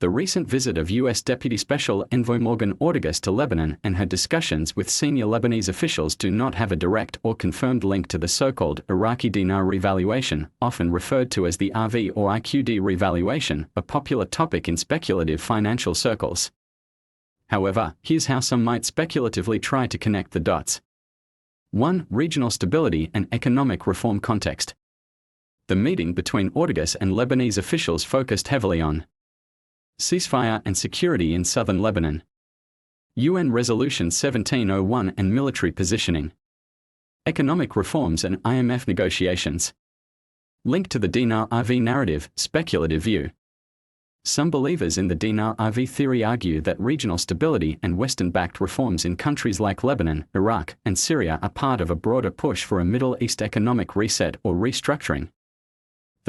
The recent visit of U.S. Deputy Special Envoy Morgan Ortagus to Lebanon and her discussions with senior Lebanese officials do not have a direct or confirmed link to the so-called Iraqi Dinar Revaluation, often referred to as the RV or IQD revaluation, a popular topic in speculative financial circles. However, here's how some might speculatively try to connect the dots. 1. Regional stability and economic reform context. The meeting between Ortagus and Lebanese officials focused heavily on ceasefire and security in southern Lebanon, UN Resolution 1701 and military positioning, economic reforms and IMF negotiations. Link to the Dinar RV narrative, speculative view. Some believers in the Dinar RV theory argue that regional stability and Western-backed reforms in countries like Lebanon, Iraq, and Syria are part of a broader push for a Middle East economic reset or restructuring.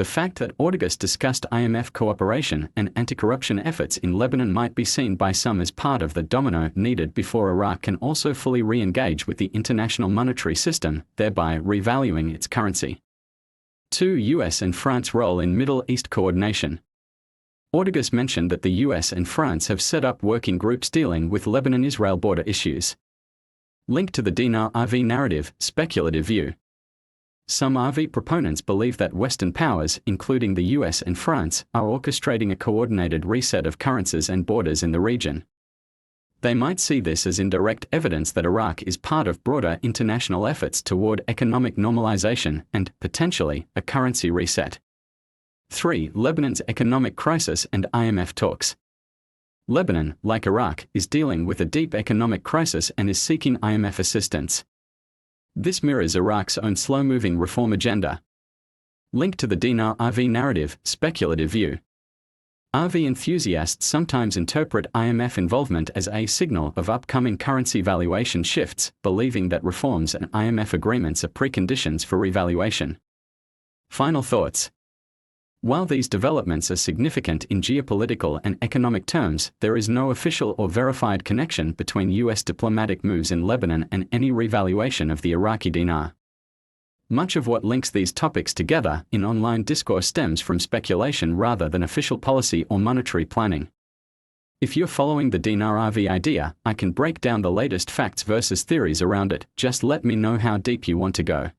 The fact that Ortagus discussed IMF cooperation and anti-corruption efforts in Lebanon might be seen by some as part of the domino needed before Iraq can also fully re-engage with the international monetary system, thereby revaluing its currency. 2. US and France role in Middle East coordination. Ortagus mentioned that the US and France have set up working groups dealing with Lebanon-Israel border issues. Link to the Dinar RV narrative, speculative view. Some RV proponents believe that Western powers, including the US and France, are orchestrating a coordinated reset of currencies and borders in the region. They might see this as indirect evidence that Iraq is part of broader international efforts toward economic normalization and, potentially, a currency reset. 3. Lebanon's economic crisis and IMF talks. Lebanon, like Iraq, is dealing with a deep economic crisis and is seeking IMF assistance. This mirrors Iraq's own slow-moving reform agenda. Link to the Dinar RV narrative, speculative view. RV enthusiasts sometimes interpret IMF involvement as a signal of upcoming currency valuation shifts, believing that reforms and IMF agreements are preconditions for revaluation. Final thoughts. While these developments are significant in geopolitical and economic terms, there is no official or verified connection between US diplomatic moves in Lebanon and any revaluation of the Iraqi dinar. Much of what links these topics together in online discourse stems from speculation rather than official policy or monetary planning. If you're following the Dinar RV idea, I can break down the latest facts versus theories around it. Just let me know how deep you want to go.